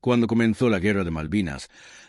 Cuando comenzó la Guerra de Malvinas,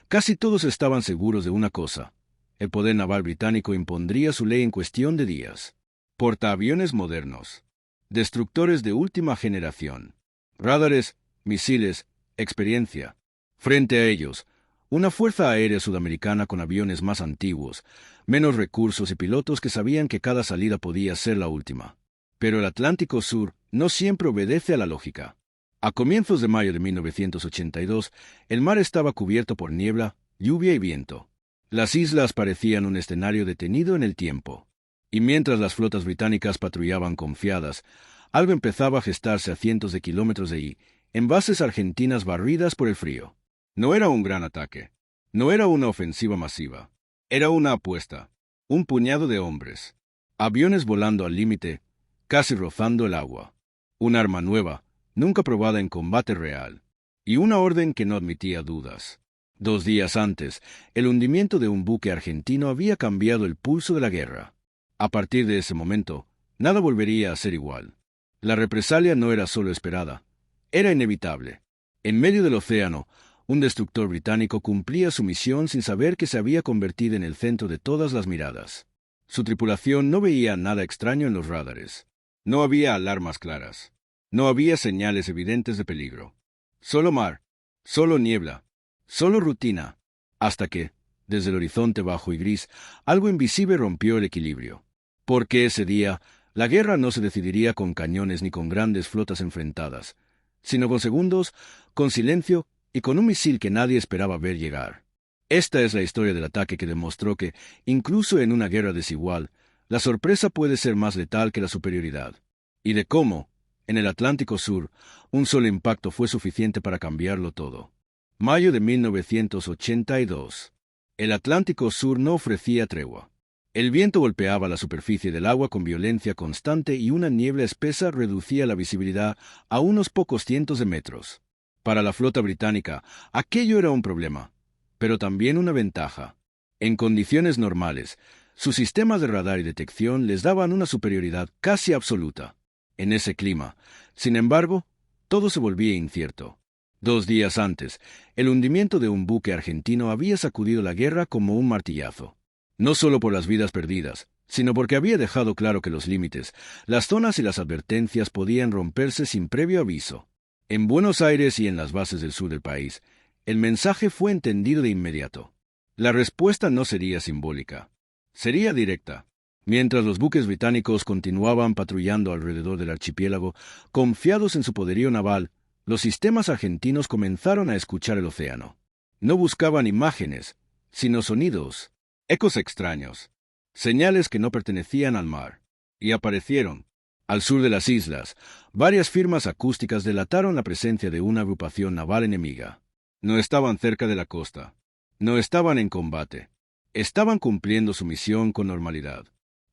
casi todos estaban seguros de una cosa: el poder naval británico impondría su ley en cuestión de días. Portaaviones modernos, destructores de última generación, radares, misiles, experiencia. Frente a ellos, una fuerza aérea sudamericana con aviones más antiguos, menos recursos y pilotos que sabían que cada salida podía ser la última. Pero el Atlántico Sur no siempre obedece a la lógica. A comienzos de mayo de 1982, el mar estaba cubierto por niebla, lluvia y viento. Las islas parecían un escenario detenido en el tiempo. Y mientras las flotas británicas patrullaban confiadas, algo empezaba a gestarse a cientos de kilómetros de allí, en bases argentinas barridas por el frío. No era un gran ataque. No era una ofensiva masiva. Era una apuesta. Un puñado de hombres. Aviones volando al límite, casi rozando el agua. Un arma nueva, nunca probada en combate real. Y una orden que no admitía dudas. 2 días antes, el hundimiento de un buque argentino había cambiado el pulso de la guerra. A partir de ese momento, nada volvería a ser igual. La represalia no era solo esperada, era inevitable. En medio del océano, un destructor británico cumplía su misión sin saber que se había convertido en el centro de todas las miradas. Su tripulación no veía nada extraño en los radares. No había alarmas claras. No había señales evidentes de peligro. Solo mar, solo niebla, solo rutina, hasta que, desde el horizonte bajo y gris, algo invisible rompió el equilibrio. Porque ese día, la guerra no se decidiría con cañones ni con grandes flotas enfrentadas, sino con segundos, con silencio y con un misil que nadie esperaba ver llegar. Esta es la historia del ataque que demostró que, incluso en una guerra desigual, la sorpresa puede ser más letal que la superioridad. Y de cómo, en el Atlántico Sur, un solo impacto fue suficiente para cambiarlo todo. Mayo de 1982. El Atlántico Sur no ofrecía tregua. El viento golpeaba la superficie del agua con violencia constante y una niebla espesa reducía la visibilidad a unos pocos cientos de metros. Para la flota británica, aquello era un problema, pero también una ventaja. En condiciones normales, sus sistemas de radar y detección les daban una superioridad casi absoluta. En ese clima, sin embargo, todo se volvía incierto. 2 días antes, el hundimiento de un buque argentino había sacudido la guerra como un martillazo. No solo por las vidas perdidas, sino porque había dejado claro que los límites, las zonas y las advertencias podían romperse sin previo aviso. En Buenos Aires y en las bases del sur del país, el mensaje fue entendido de inmediato. La respuesta no sería simbólica, sería directa. Mientras los buques británicos continuaban patrullando alrededor del archipiélago, confiados en su poderío naval, los sistemas argentinos comenzaron a escuchar el océano. No buscaban imágenes, sino sonidos, ecos extraños, señales que no pertenecían al mar. Y aparecieron. Al sur de las islas, varias firmas acústicas delataron la presencia de una agrupación naval enemiga. No estaban cerca de la costa. No estaban en combate. Estaban cumpliendo su misión con normalidad.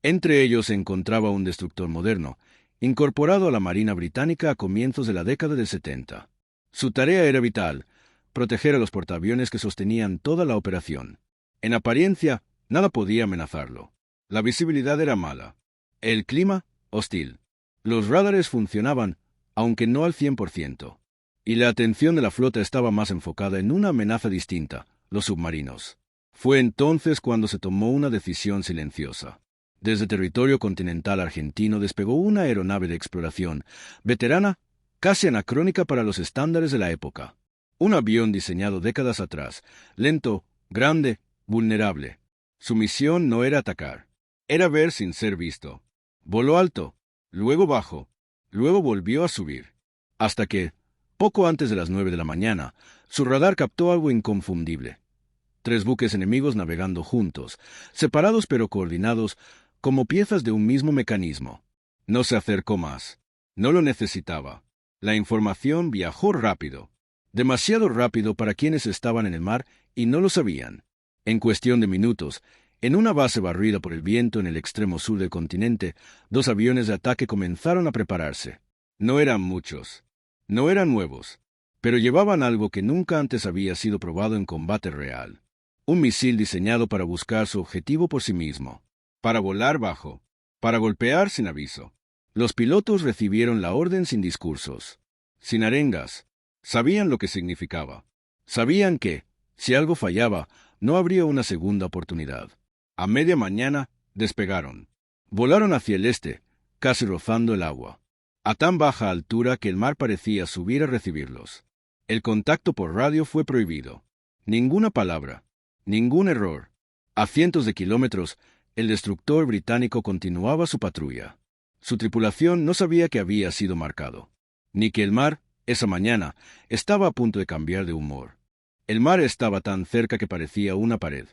Entre ellos se encontraba un destructor moderno, incorporado a la Marina Británica a comienzos de la década del 70. Su tarea era vital: proteger a los portaaviones que sostenían toda la operación. En apariencia, nada podía amenazarlo. La visibilidad era mala. El clima, hostil. Los radares funcionaban, aunque no al 100%. Y la atención de la flota estaba más enfocada en una amenaza distinta: los submarinos. Fue entonces cuando se tomó una decisión silenciosa. Desde territorio continental argentino despegó una aeronave de exploración, veterana, casi anacrónica para los estándares de la época. Un avión diseñado décadas atrás, lento, grande, vulnerable. Su misión no era atacar, era ver sin ser visto. Voló alto, luego bajo, luego volvió a subir. Hasta que, poco antes de las 9 de la mañana, su radar captó algo inconfundible. 3 buques enemigos navegando juntos, separados pero coordinados, como piezas de un mismo mecanismo. No se acercó más. No lo necesitaba. La información viajó rápido. Demasiado rápido para quienes estaban en el mar y no lo sabían. En cuestión de minutos, en una base barrida por el viento en el extremo sur del continente, 2 aviones de ataque comenzaron a prepararse. No eran muchos. No eran nuevos. Pero llevaban algo que nunca antes había sido probado en combate real. Un misil diseñado para buscar su objetivo por sí mismo. Para volar bajo, para golpear sin aviso. Los pilotos recibieron la orden sin discursos, sin arengas. Sabían lo que significaba. Sabían que, si algo fallaba, no habría una segunda oportunidad. A media mañana, despegaron. Volaron hacia el este, casi rozando el agua, a tan baja altura que el mar parecía subir a recibirlos. El contacto por radio fue prohibido. Ninguna palabra, ningún error. A cientos de kilómetros, el destructor británico continuaba su patrulla. Su tripulación no sabía que había sido marcado, ni que el mar, esa mañana, estaba a punto de cambiar de humor. El mar estaba tan cerca que parecía una pared.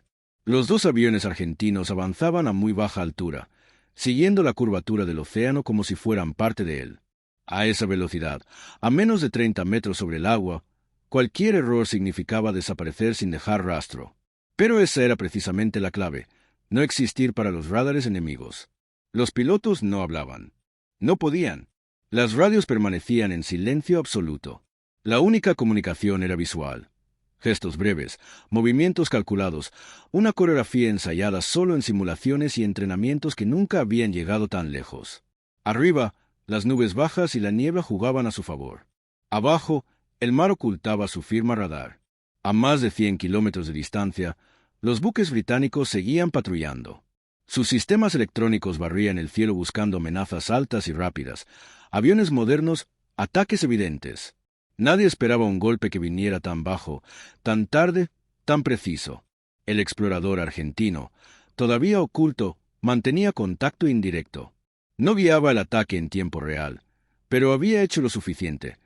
Los dos aviones argentinos avanzaban a muy baja altura, siguiendo la curvatura del océano como si fueran parte de él. A esa velocidad, a menos de 30 metros sobre el agua, cualquier error significaba desaparecer sin dejar rastro. Pero esa era precisamente la clave, no existir para los radares enemigos. Los pilotos no hablaban. No podían. Las radios permanecían en silencio absoluto. La única comunicación era visual. Gestos breves, movimientos calculados, una coreografía ensayada solo en simulaciones y entrenamientos que nunca habían llegado tan lejos. Arriba, las nubes bajas y la niebla jugaban a su favor. Abajo, el mar ocultaba su firma radar. A más de 100 kilómetros de distancia, los buques británicos seguían patrullando. Sus sistemas electrónicos barrían el cielo buscando amenazas altas y rápidas, aviones modernos, ataques evidentes. Nadie esperaba un golpe que viniera tan bajo, tan tarde, tan preciso. El explorador argentino, todavía oculto, mantenía contacto indirecto. No guiaba el ataque en tiempo real, pero había hecho lo suficiente: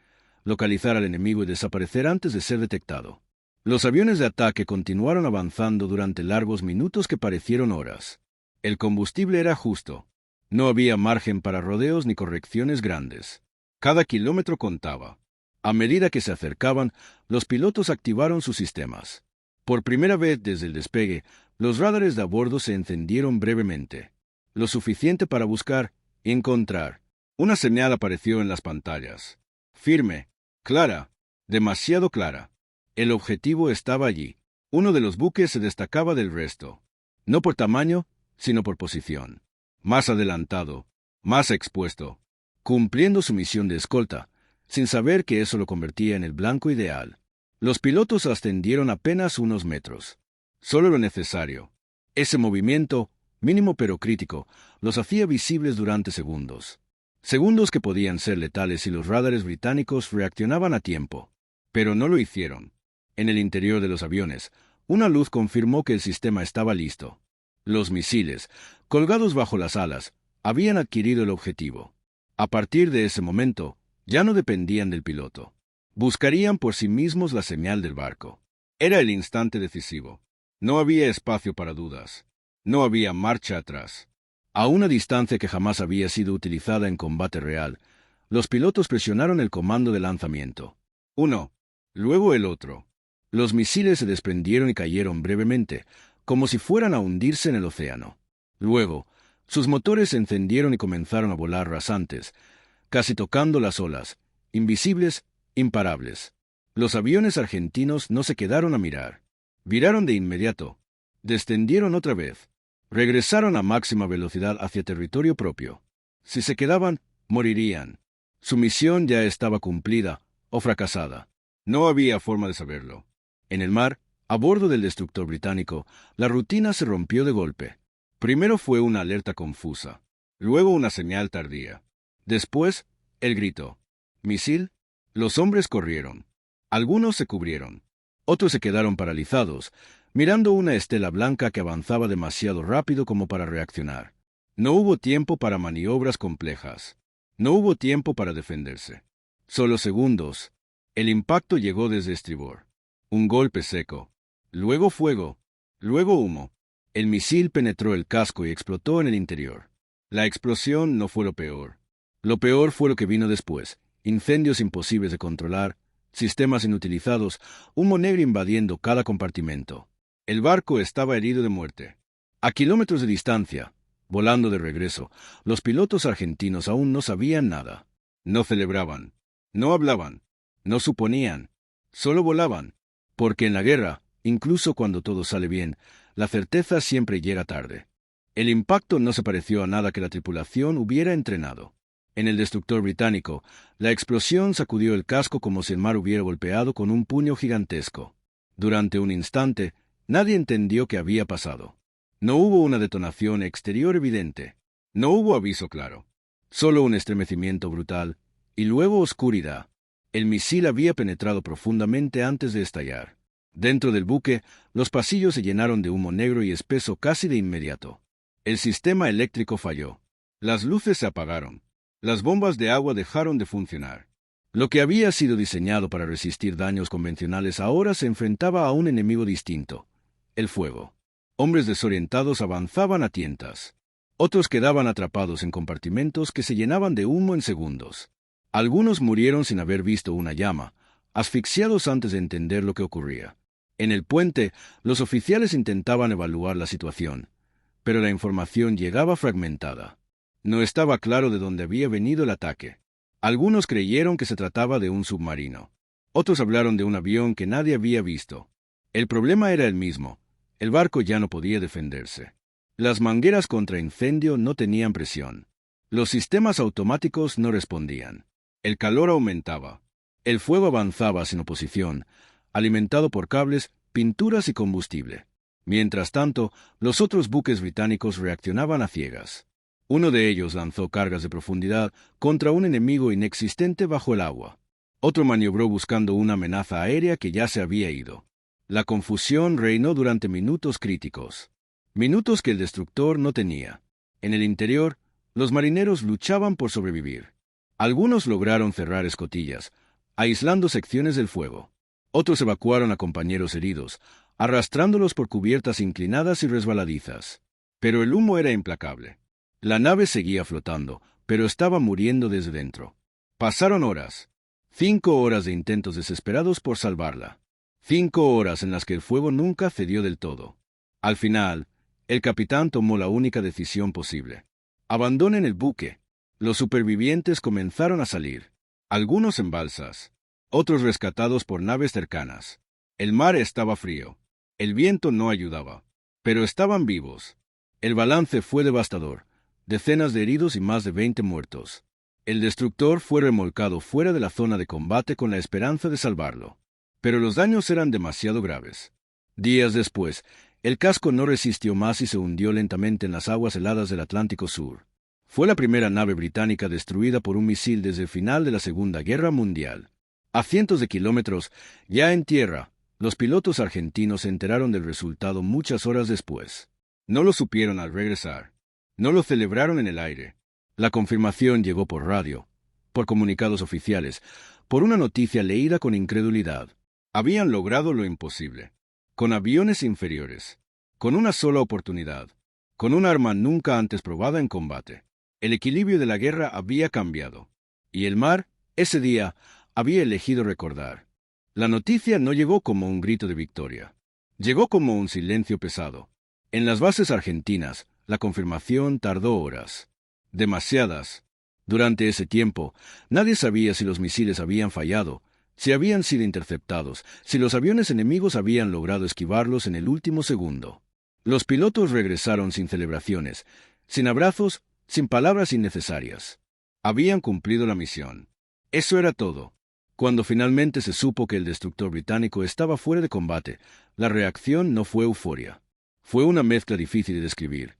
localizar al enemigo y desaparecer antes de ser detectado. Los aviones de ataque continuaron avanzando durante largos minutos que parecieron horas. El combustible era justo. No había margen para rodeos ni correcciones grandes. Cada kilómetro contaba. A medida que se acercaban, los pilotos activaron sus sistemas. Por primera vez desde el despegue, los radares de a bordo se encendieron brevemente. Lo suficiente para buscar y encontrar. Una señal apareció en las pantallas. Firme, clara, demasiado clara. El objetivo estaba allí. Uno de los buques se destacaba del resto. No por tamaño, sino por posición. Más adelantado, más expuesto, cumpliendo su misión de escolta, sin saber que eso lo convertía en el blanco ideal. Los pilotos ascendieron apenas unos metros. Solo lo necesario. Ese movimiento, mínimo pero crítico, los hacía visibles durante segundos. Segundos que podían ser letales si los radares británicos reaccionaban a tiempo. Pero no lo hicieron. En el interior de los aviones, una luz confirmó que el sistema estaba listo. Los misiles, colgados bajo las alas, habían adquirido el objetivo. A partir de ese momento, ya no dependían del piloto. Buscarían por sí mismos la señal del barco. Era el instante decisivo. No había espacio para dudas. No había marcha atrás. A una distancia que jamás había sido utilizada en combate real, los pilotos presionaron el comando de lanzamiento. Uno, luego el otro. Los misiles se desprendieron y cayeron brevemente, como si fueran a hundirse en el océano. Luego, sus motores se encendieron y comenzaron a volar rasantes, casi tocando las olas, invisibles, imparables. Los aviones argentinos no se quedaron a mirar. Viraron de inmediato. Descendieron otra vez. Regresaron a máxima velocidad hacia territorio propio. Si se quedaban, morirían. Su misión ya estaba cumplida o fracasada. No había forma de saberlo. En el mar, a bordo del destructor británico, la rutina se rompió de golpe. Primero fue una alerta confusa, luego una señal tardía. Después, el grito. ¿Misil? Los hombres corrieron. Algunos se cubrieron. Otros se quedaron paralizados, mirando una estela blanca que avanzaba demasiado rápido como para reaccionar. No hubo tiempo para maniobras complejas. No hubo tiempo para defenderse. Solo segundos. El impacto llegó desde estribor. Un golpe seco. Luego fuego. Luego humo. El misil penetró el casco y explotó en el interior. La explosión no fue lo peor. Lo peor fue lo que vino después: incendios imposibles de controlar, sistemas inutilizados, humo negro invadiendo cada compartimento. El barco estaba herido de muerte. A kilómetros de distancia, volando de regreso, los pilotos argentinos aún no sabían nada. No celebraban, no hablaban, no suponían, solo volaban. Porque en la guerra, incluso cuando todo sale bien, la certeza siempre llega tarde. El impacto no se pareció a nada que la tripulación hubiera entrenado. En el destructor británico, la explosión sacudió el casco como si el mar hubiera golpeado con un puño gigantesco. Durante un instante, nadie entendió qué había pasado. No hubo una detonación exterior evidente. No hubo aviso claro. Solo un estremecimiento brutal, y luego oscuridad. El misil había penetrado profundamente antes de estallar. Dentro del buque, los pasillos se llenaron de humo negro y espeso casi de inmediato. El sistema eléctrico falló. Las luces se apagaron. Las bombas de agua dejaron de funcionar. Lo que había sido diseñado para resistir daños convencionales ahora se enfrentaba a un enemigo distinto: el fuego. Hombres desorientados avanzaban a tientas. Otros quedaban atrapados en compartimentos que se llenaban de humo en segundos. Algunos murieron sin haber visto una llama, asfixiados antes de entender lo que ocurría. En el puente, los oficiales intentaban evaluar la situación, pero la información llegaba fragmentada. No estaba claro de dónde había venido el ataque. Algunos creyeron que se trataba de un submarino. Otros hablaron de un avión que nadie había visto. El problema era el mismo: el barco ya no podía defenderse. Las mangueras contra incendio no tenían presión. Los sistemas automáticos no respondían. El calor aumentaba. El fuego avanzaba sin oposición, alimentado por cables, pinturas y combustible. Mientras tanto, los otros buques británicos reaccionaban a ciegas. Uno de ellos lanzó cargas de profundidad contra un enemigo inexistente bajo el agua. Otro maniobró buscando una amenaza aérea que ya se había ido. La confusión reinó durante minutos críticos. Minutos que el destructor no tenía. En el interior, los marineros luchaban por sobrevivir. Algunos lograron cerrar escotillas, aislando secciones del fuego. Otros evacuaron a compañeros heridos, arrastrándolos por cubiertas inclinadas y resbaladizas. Pero el humo era implacable. La nave seguía flotando, pero estaba muriendo desde dentro. Pasaron horas. 5 horas de intentos desesperados por salvarla. 5 horas en las que el fuego nunca cedió del todo. Al final, el capitán tomó la única decisión posible: abandonen el buque. Los supervivientes comenzaron a salir. Algunos en balsas, otros rescatados por naves cercanas. El mar estaba frío. El viento no ayudaba. Pero estaban vivos. El balance fue devastador: decenas de heridos y más de 20 muertos. El destructor fue remolcado fuera de la zona de combate con la esperanza de salvarlo. Pero los daños eran demasiado graves. Días después, el casco no resistió más y se hundió lentamente en las aguas heladas del Atlántico Sur. Fue la primera nave británica destruida por un misil desde el final de la Segunda Guerra Mundial. A cientos de kilómetros, ya en tierra, los pilotos argentinos se enteraron del resultado muchas horas después. No lo supieron al regresar. No lo celebraron en el aire. La confirmación llegó por radio, por comunicados oficiales, por una noticia leída con incredulidad. Habían logrado lo imposible. Con aviones inferiores. Con una sola oportunidad. Con un arma nunca antes probada en combate. El equilibrio de la guerra había cambiado. Y el mar, ese día, había elegido recordar. La noticia no llegó como un grito de victoria. Llegó como un silencio pesado. En las bases argentinas, la confirmación tardó horas. Demasiadas. Durante ese tiempo, nadie sabía si los misiles habían fallado, si habían sido interceptados, si los aviones enemigos habían logrado esquivarlos en el último segundo. Los pilotos regresaron sin celebraciones, sin abrazos, sin palabras innecesarias. Habían cumplido la misión. Eso era todo. Cuando finalmente se supo que el destructor británico estaba fuera de combate, la reacción no fue euforia. Fue una mezcla difícil de describir: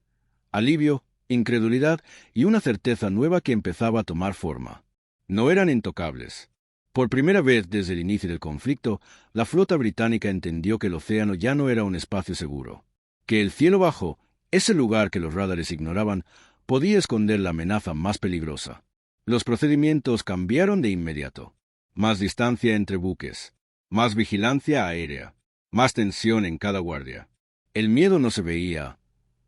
alivio, incredulidad y una certeza nueva que empezaba a tomar forma. No eran intocables. Por primera vez desde el inicio del conflicto, la flota británica entendió que el océano ya no era un espacio seguro. Que el cielo bajo, ese lugar que los radares ignoraban, podía esconder la amenaza más peligrosa. Los procedimientos cambiaron de inmediato. Más distancia entre buques, más vigilancia aérea, más tensión en cada guardia. El miedo no se veía,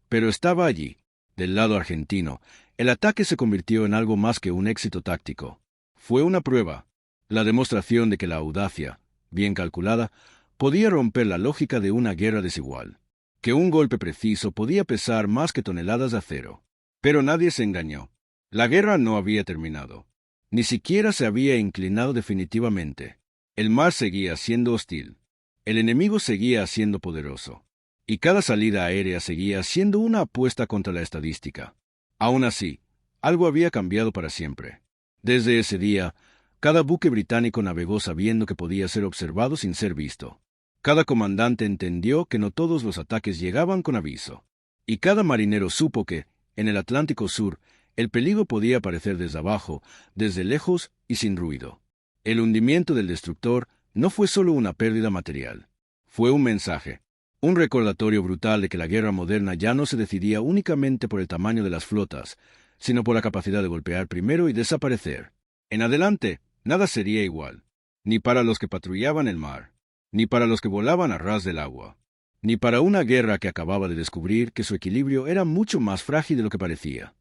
pero estaba allí. Del lado argentino, el ataque se convirtió en algo más que un éxito táctico. Fue una prueba, la demostración de que la audacia, bien calculada, podía romper la lógica de una guerra desigual. Que un golpe preciso podía pesar más que toneladas de acero. Pero nadie se engañó. La guerra no había terminado. Ni siquiera se había inclinado definitivamente. El mar seguía siendo hostil. El enemigo seguía siendo poderoso. Y cada salida aérea seguía siendo una apuesta contra la estadística. Aún así, Algo había cambiado para siempre. Desde ese día, cada buque británico navegó sabiendo que podía ser observado sin ser visto. Cada comandante entendió que no todos los ataques llegaban con aviso. Y cada marinero supo que, en el Atlántico Sur, el peligro podía aparecer desde abajo, desde lejos y sin ruido. El hundimiento del destructor no fue solo una pérdida material. Fue un mensaje, un recordatorio brutal de que la guerra moderna ya no se decidía únicamente por el tamaño de las flotas, sino por la capacidad de golpear primero y desaparecer. En adelante, nada sería igual, ni para los que patrullaban el mar, ni para los que volaban a ras del agua, ni para una guerra que acababa de descubrir que su equilibrio era mucho más frágil de lo que parecía.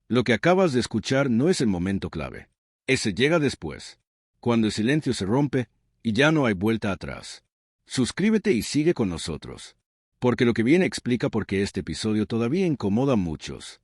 Lo que acabas de escuchar no es el momento clave. Ese llega después, cuando el silencio se rompe y ya no hay vuelta atrás. Suscríbete y sigue con nosotros, porque lo que viene explica por qué este episodio todavía incomoda a muchos.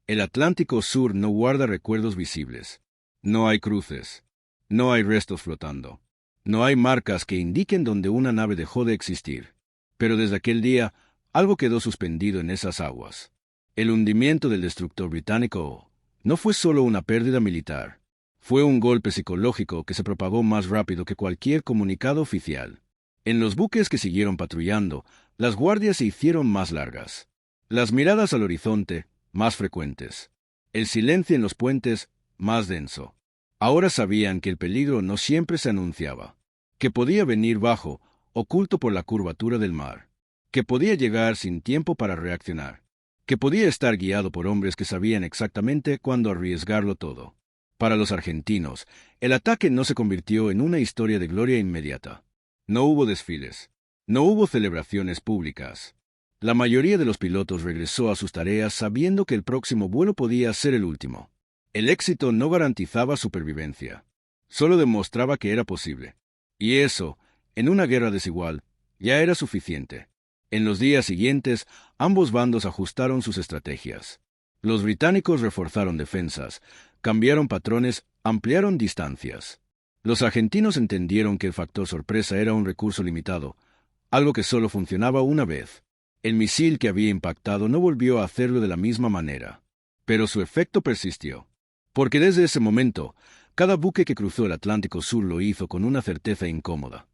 El Atlántico Sur no guarda recuerdos visibles. No hay cruces. No hay restos flotando. No hay marcas que indiquen dónde una nave dejó de existir. Pero desde aquel día, algo quedó suspendido en esas aguas. El hundimiento del destructor británico no fue solo una pérdida militar. Fue un golpe psicológico que se propagó más rápido que cualquier comunicado oficial. En los buques que siguieron patrullando, las guardias se hicieron más largas. Las miradas al horizonte, más frecuentes. El silencio en los puentes, más denso. Ahora sabían que el peligro no siempre se anunciaba, que podía venir bajo, oculto por la curvatura del mar, que podía llegar sin tiempo para reaccionar, que podía estar guiado por hombres que sabían exactamente cuándo arriesgarlo todo. Para los argentinos, el ataque no se convirtió en una historia de gloria inmediata. No hubo desfiles, no hubo celebraciones públicas. La mayoría de los pilotos regresó a sus tareas sabiendo que el próximo vuelo podía ser el último. El éxito no garantizaba supervivencia, solo demostraba que era posible. Y eso, en una guerra desigual, ya era suficiente. En los días siguientes, ambos bandos ajustaron sus estrategias. Los británicos reforzaron defensas, cambiaron patrones, ampliaron distancias. Los argentinos entendieron que el factor sorpresa era un recurso limitado, algo que solo funcionaba una vez. El misil que había impactado no volvió a hacerlo de la misma manera, pero su efecto persistió. Porque desde ese momento, cada buque que cruzó el Atlántico Sur lo hizo con una certeza incómoda.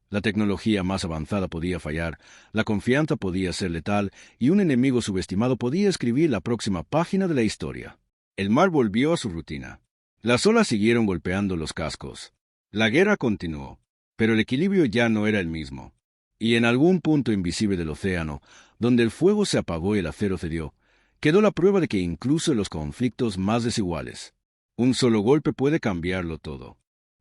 La tecnología más avanzada podía fallar, la confianza podía ser letal y un enemigo subestimado podía escribir la próxima página de la historia. El mar volvió a su rutina. Las olas siguieron golpeando los cascos. La guerra continuó, pero el equilibrio ya no era el mismo. Y en algún punto invisible del océano, donde el fuego se apagó y el acero cedió, quedó la prueba de que incluso en los conflictos más desiguales, un solo golpe puede cambiarlo todo.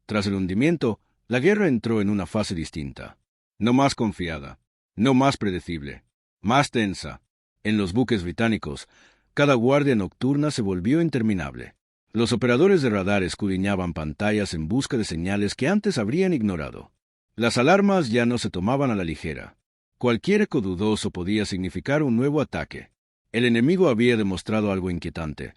Tras el hundimiento, la guerra entró en una fase distinta. No más confiada, no más predecible, más tensa. En los buques británicos, cada guardia nocturna se volvió interminable. Los operadores de radar escudriñaban pantallas en busca de señales que antes habrían ignorado. Las alarmas ya no se tomaban a la ligera. Cualquier eco dudoso podía significar un nuevo ataque. El enemigo había demostrado algo inquietante.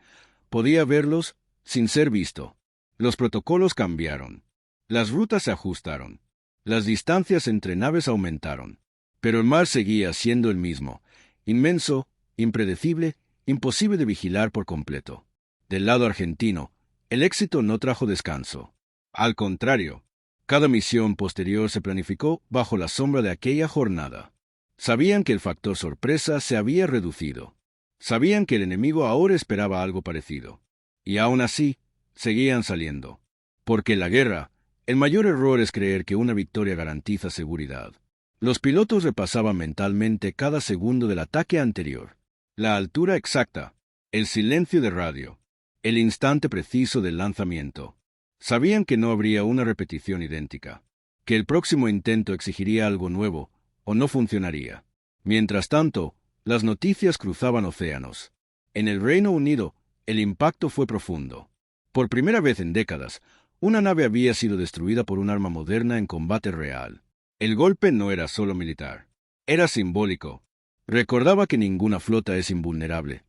Podía verlos sin ser visto. Los protocolos cambiaron. Las rutas se ajustaron. Las distancias entre naves aumentaron. Pero el mar seguía siendo el mismo. Inmenso, impredecible, imposible de vigilar por completo. Del lado argentino, el éxito no trajo descanso. Al contrario, cada misión posterior se planificó bajo la sombra de aquella jornada. Sabían que el factor sorpresa se había reducido. Sabían que el enemigo ahora esperaba algo parecido. Y aún así, seguían saliendo. Porque en la guerra, el mayor error es creer que una victoria garantiza seguridad. Los pilotos repasaban mentalmente cada segundo del ataque anterior. La altura exacta, el silencio de radio, el instante preciso del lanzamiento. Sabían que no habría una repetición idéntica, que el próximo intento exigiría algo nuevo o no funcionaría. Mientras tanto, las noticias cruzaban océanos. En el Reino Unido, el impacto fue profundo. Por primera vez en décadas, una nave había sido destruida por un arma moderna en combate real. El golpe no era solo militar. Era simbólico. Recordaba que ninguna flota es invulnerable,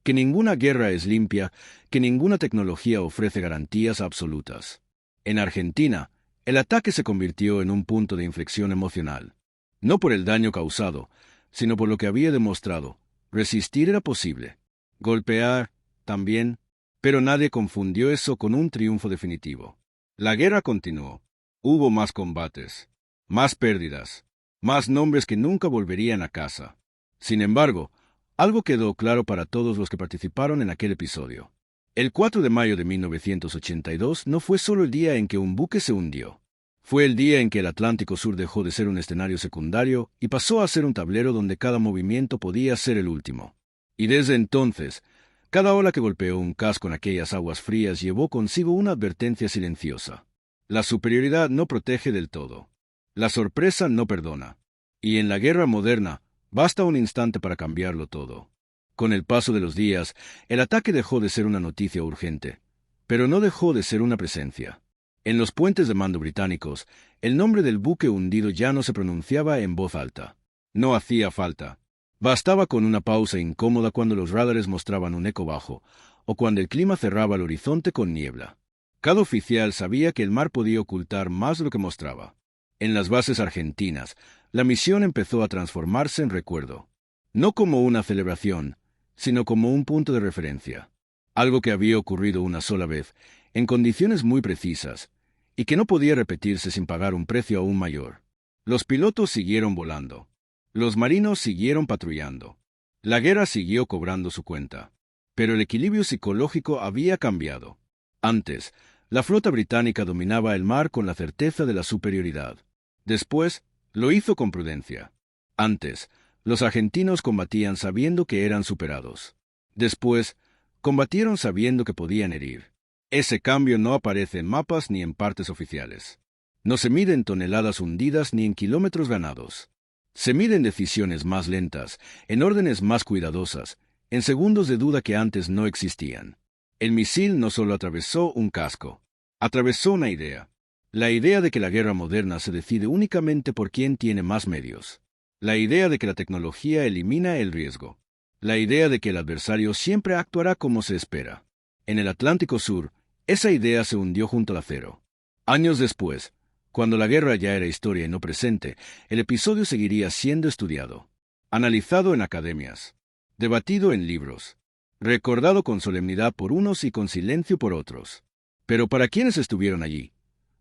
que ninguna guerra es limpia, que ninguna tecnología ofrece garantías absolutas. En Argentina, el ataque se convirtió en un punto de inflexión emocional. No por el daño causado, sino por lo que había demostrado. Resistir era posible. Golpear, también. Pero nadie confundió eso con un triunfo definitivo. La guerra continuó. Hubo más combates, más pérdidas, más nombres que nunca volverían a casa. Sin embargo, algo quedó claro para todos los que participaron en aquel episodio. El 4 de mayo de 1982 no fue solo el día en que un buque se hundió. Fue el día en que el Atlántico Sur dejó de ser un escenario secundario y pasó a ser un tablero donde cada movimiento podía ser el último. Y desde entonces, cada ola que golpeó un casco en aquellas aguas frías llevó consigo una advertencia silenciosa. La superioridad no protege del todo. La sorpresa no perdona. Y en la guerra moderna, basta un instante para cambiarlo todo. Con el paso de los días, el ataque dejó de ser una noticia urgente, pero no dejó de ser una presencia. En los puentes de mando británicos, el nombre del buque hundido ya no se pronunciaba en voz alta. No hacía falta. Bastaba con una pausa incómoda cuando los radares mostraban un eco bajo, o cuando el clima cerraba el horizonte con niebla. Cada oficial sabía que el mar podía ocultar más de lo que mostraba. En las bases argentinas, la misión empezó a transformarse en recuerdo. No como una celebración, sino como un punto de referencia. Algo que había ocurrido una sola vez, en condiciones muy precisas, y que no podía repetirse sin pagar un precio aún mayor. Los pilotos siguieron volando. Los marinos siguieron patrullando. La guerra siguió cobrando su cuenta. Pero el equilibrio psicológico había cambiado. Antes, la flota británica dominaba el mar con la certeza de la superioridad. Después, lo hizo con prudencia. Antes, los argentinos combatían sabiendo que eran superados. Después, combatieron sabiendo que podían herir. Ese cambio no aparece en mapas ni en partes oficiales. No se mide en toneladas hundidas ni en kilómetros ganados. Se mide en decisiones más lentas, en órdenes más cuidadosas, en segundos de duda que antes no existían. El misil no solo atravesó un casco, atravesó una idea. La idea de que la guerra moderna se decide únicamente por quién tiene más medios. La idea de que la tecnología elimina el riesgo. La idea de que el adversario siempre actuará como se espera. En el Atlántico Sur, esa idea se hundió junto al acero. Años después, cuando la guerra ya era historia y no presente, el episodio seguiría siendo estudiado, analizado en academias, debatido en libros, recordado con solemnidad por unos y con silencio por otros. Pero para quienes estuvieron allí,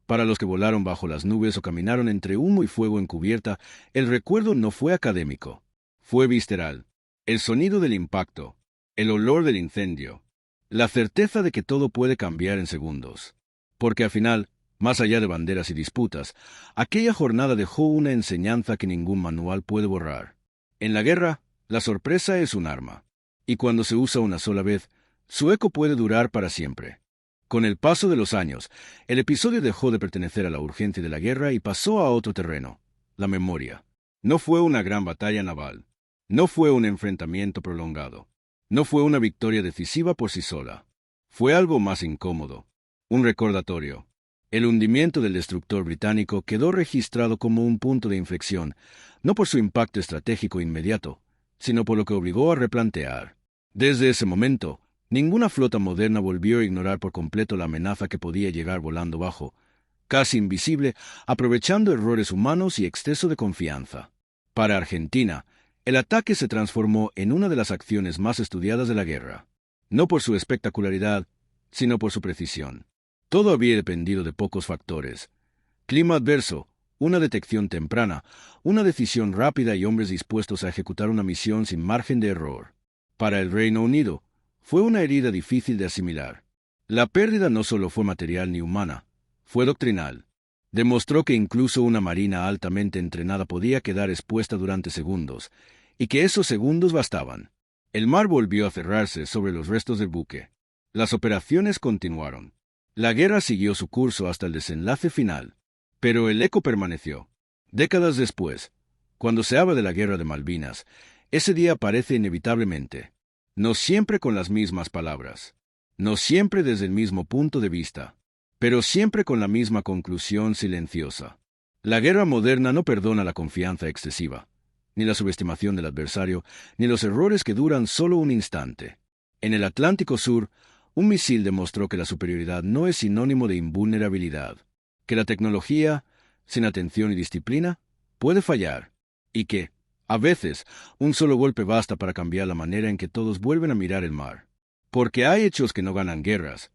para los que volaron bajo las nubes o caminaron entre humo y fuego encubierta, el recuerdo no fue académico, fue visceral. El sonido del impacto, el olor del incendio, la certeza de que todo puede cambiar en segundos. Porque al final, más allá de banderas y disputas, aquella jornada dejó una enseñanza que ningún manual puede borrar. En la guerra, la sorpresa es un arma, y cuando se usa una sola vez, su eco puede durar para siempre. Con el paso de los años, el episodio dejó de pertenecer a la urgencia de la guerra y pasó a otro terreno, la memoria. No fue una gran batalla naval. No fue un enfrentamiento prolongado. No fue una victoria decisiva por sí sola. Fue algo más incómodo. Un recordatorio. El hundimiento del destructor británico quedó registrado como un punto de inflexión, no por su impacto estratégico inmediato, sino por lo que obligó a replantear. Desde ese momento, ninguna flota moderna volvió a ignorar por completo la amenaza que podía llegar volando bajo, casi invisible, aprovechando errores humanos y exceso de confianza. Para Argentina, el ataque se transformó en una de las acciones más estudiadas de la guerra, no por su espectacularidad, sino por su precisión. Todo había dependido de pocos factores: clima adverso, una detección temprana, una decisión rápida y hombres dispuestos a ejecutar una misión sin margen de error. Para el Reino Unido, fue una herida difícil de asimilar. La pérdida no solo fue material ni humana, fue doctrinal. Demostró que incluso una marina altamente entrenada podía quedar expuesta durante segundos, y que esos segundos bastaban. El mar volvió a cerrarse sobre los restos del buque. Las operaciones continuaron. La guerra siguió su curso hasta el desenlace final. Pero el eco permaneció. Décadas después, cuando se habla de la Guerra de Malvinas, ese día aparece inevitablemente. No siempre con las mismas palabras. No siempre desde el mismo punto de vista, pero siempre con la misma conclusión silenciosa. La guerra moderna no perdona la confianza excesiva, ni la subestimación del adversario, ni los errores que duran solo un instante. En el Atlántico Sur, un misil demostró que la superioridad no es sinónimo de invulnerabilidad, que la tecnología, sin atención y disciplina, puede fallar, y que, a veces, un solo golpe basta para cambiar la manera en que todos vuelven a mirar el mar. Porque hay hechos que no ganan guerras,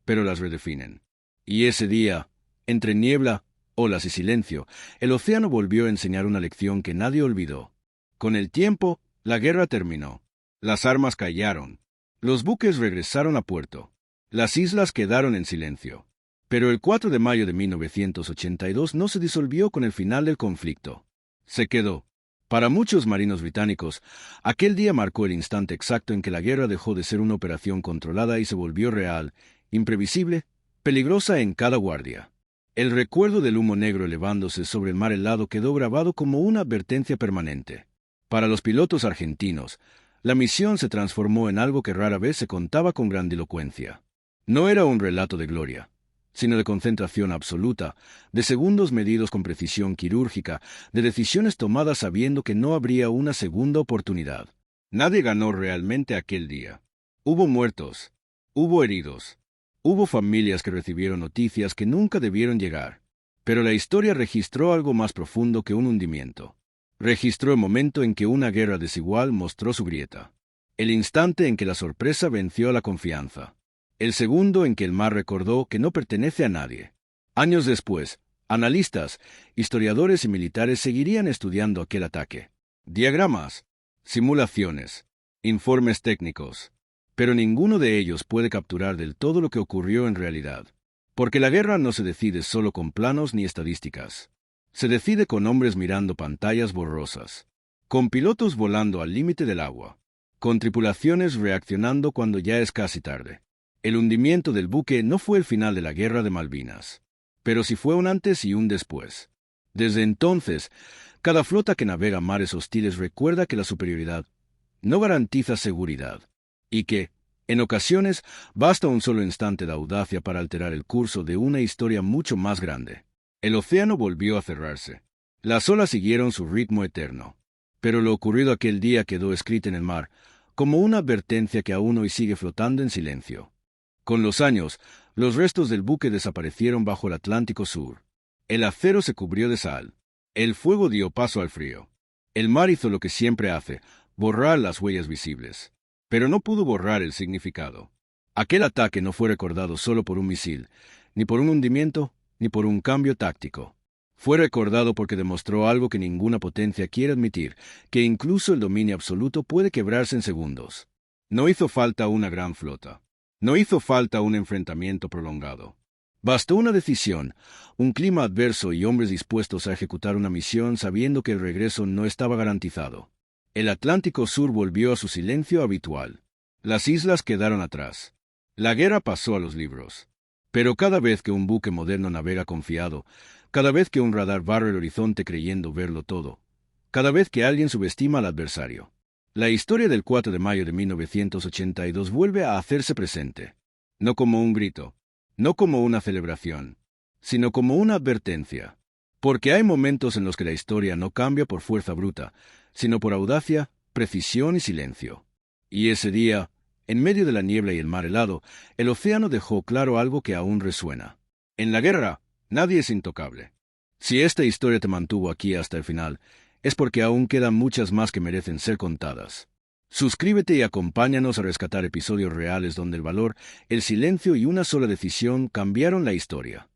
pero las redefinen. Y ese día, entre niebla, olas y silencio, el océano volvió a enseñar una lección que nadie olvidó. Con el tiempo, la guerra terminó. Las armas callaron. Los buques regresaron a puerto. Las islas quedaron en silencio. Pero el 4 de mayo de 1982 no se disolvió con el final del conflicto. Se quedó. Para muchos marinos británicos, aquel día marcó el instante exacto en que la guerra dejó de ser una operación controlada y se volvió real, imprevisible, peligrosa en cada guardia. El recuerdo del humo negro elevándose sobre el mar helado quedó grabado como una advertencia permanente. Para los pilotos argentinos, la misión se transformó en algo que rara vez se contaba con grandilocuencia. No era un relato de gloria, sino de concentración absoluta, de segundos medidos con precisión quirúrgica, de decisiones tomadas sabiendo que no habría una segunda oportunidad. Nadie ganó realmente aquel día. Hubo muertos, hubo heridos, hubo familias que recibieron noticias que nunca debieron llegar. Pero la historia registró algo más profundo que un hundimiento. Registró el momento en que una guerra desigual mostró su grieta. El instante en que la sorpresa venció a la confianza. El segundo en que el mar recordó que no pertenece a nadie. Años después, analistas, historiadores y militares seguirían estudiando aquel ataque. Diagramas, simulaciones, informes técnicos. Pero ninguno de ellos puede capturar del todo lo que ocurrió en realidad. Porque la guerra no se decide solo con planos ni estadísticas. Se decide con hombres mirando pantallas borrosas, con pilotos volando al límite del agua, con tripulaciones reaccionando cuando ya es casi tarde. El hundimiento del buque no fue el final de la Guerra de Malvinas, pero sí fue un antes y un después. Desde entonces, cada flota que navega mares hostiles recuerda que la superioridad no garantiza seguridad, y que, en ocasiones, basta un solo instante de audacia para alterar el curso de una historia mucho más grande. El océano volvió a cerrarse. Las olas siguieron su ritmo eterno. Pero lo ocurrido aquel día quedó escrito en el mar, como una advertencia que aún hoy sigue flotando en silencio. Con los años, los restos del buque desaparecieron bajo el Atlántico Sur. El acero se cubrió de sal. El fuego dio paso al frío. El mar hizo lo que siempre hace, borrar las huellas visibles. Pero no pudo borrar el significado. Aquel ataque no fue recordado solo por un misil, ni por un hundimiento, ni por un cambio táctico. Fue recordado porque demostró algo que ninguna potencia quiere admitir, que incluso el dominio absoluto puede quebrarse en segundos. No hizo falta una gran flota. No hizo falta un enfrentamiento prolongado. Bastó una decisión, un clima adverso y hombres dispuestos a ejecutar una misión sabiendo que el regreso no estaba garantizado. El Atlántico Sur volvió a su silencio habitual. Las islas quedaron atrás. La guerra pasó a los libros. Pero cada vez que un buque moderno navega confiado, cada vez que un radar barre el horizonte creyendo verlo todo, cada vez que alguien subestima al adversario, la historia del 4 de mayo de 1982 vuelve a hacerse presente. No como un grito, no como una celebración, sino como una advertencia. Porque hay momentos en los que la historia no cambia por fuerza bruta, sino por audacia, precisión y silencio. Y ese día, en medio de la niebla y el mar helado, el océano dejó claro algo que aún resuena. En la guerra, nadie es intocable. Si esta historia te mantuvo aquí hasta el final, es porque aún quedan muchas más que merecen ser contadas. Suscríbete y acompáñanos a rescatar episodios reales donde el valor, el silencio y una sola decisión cambiaron la historia.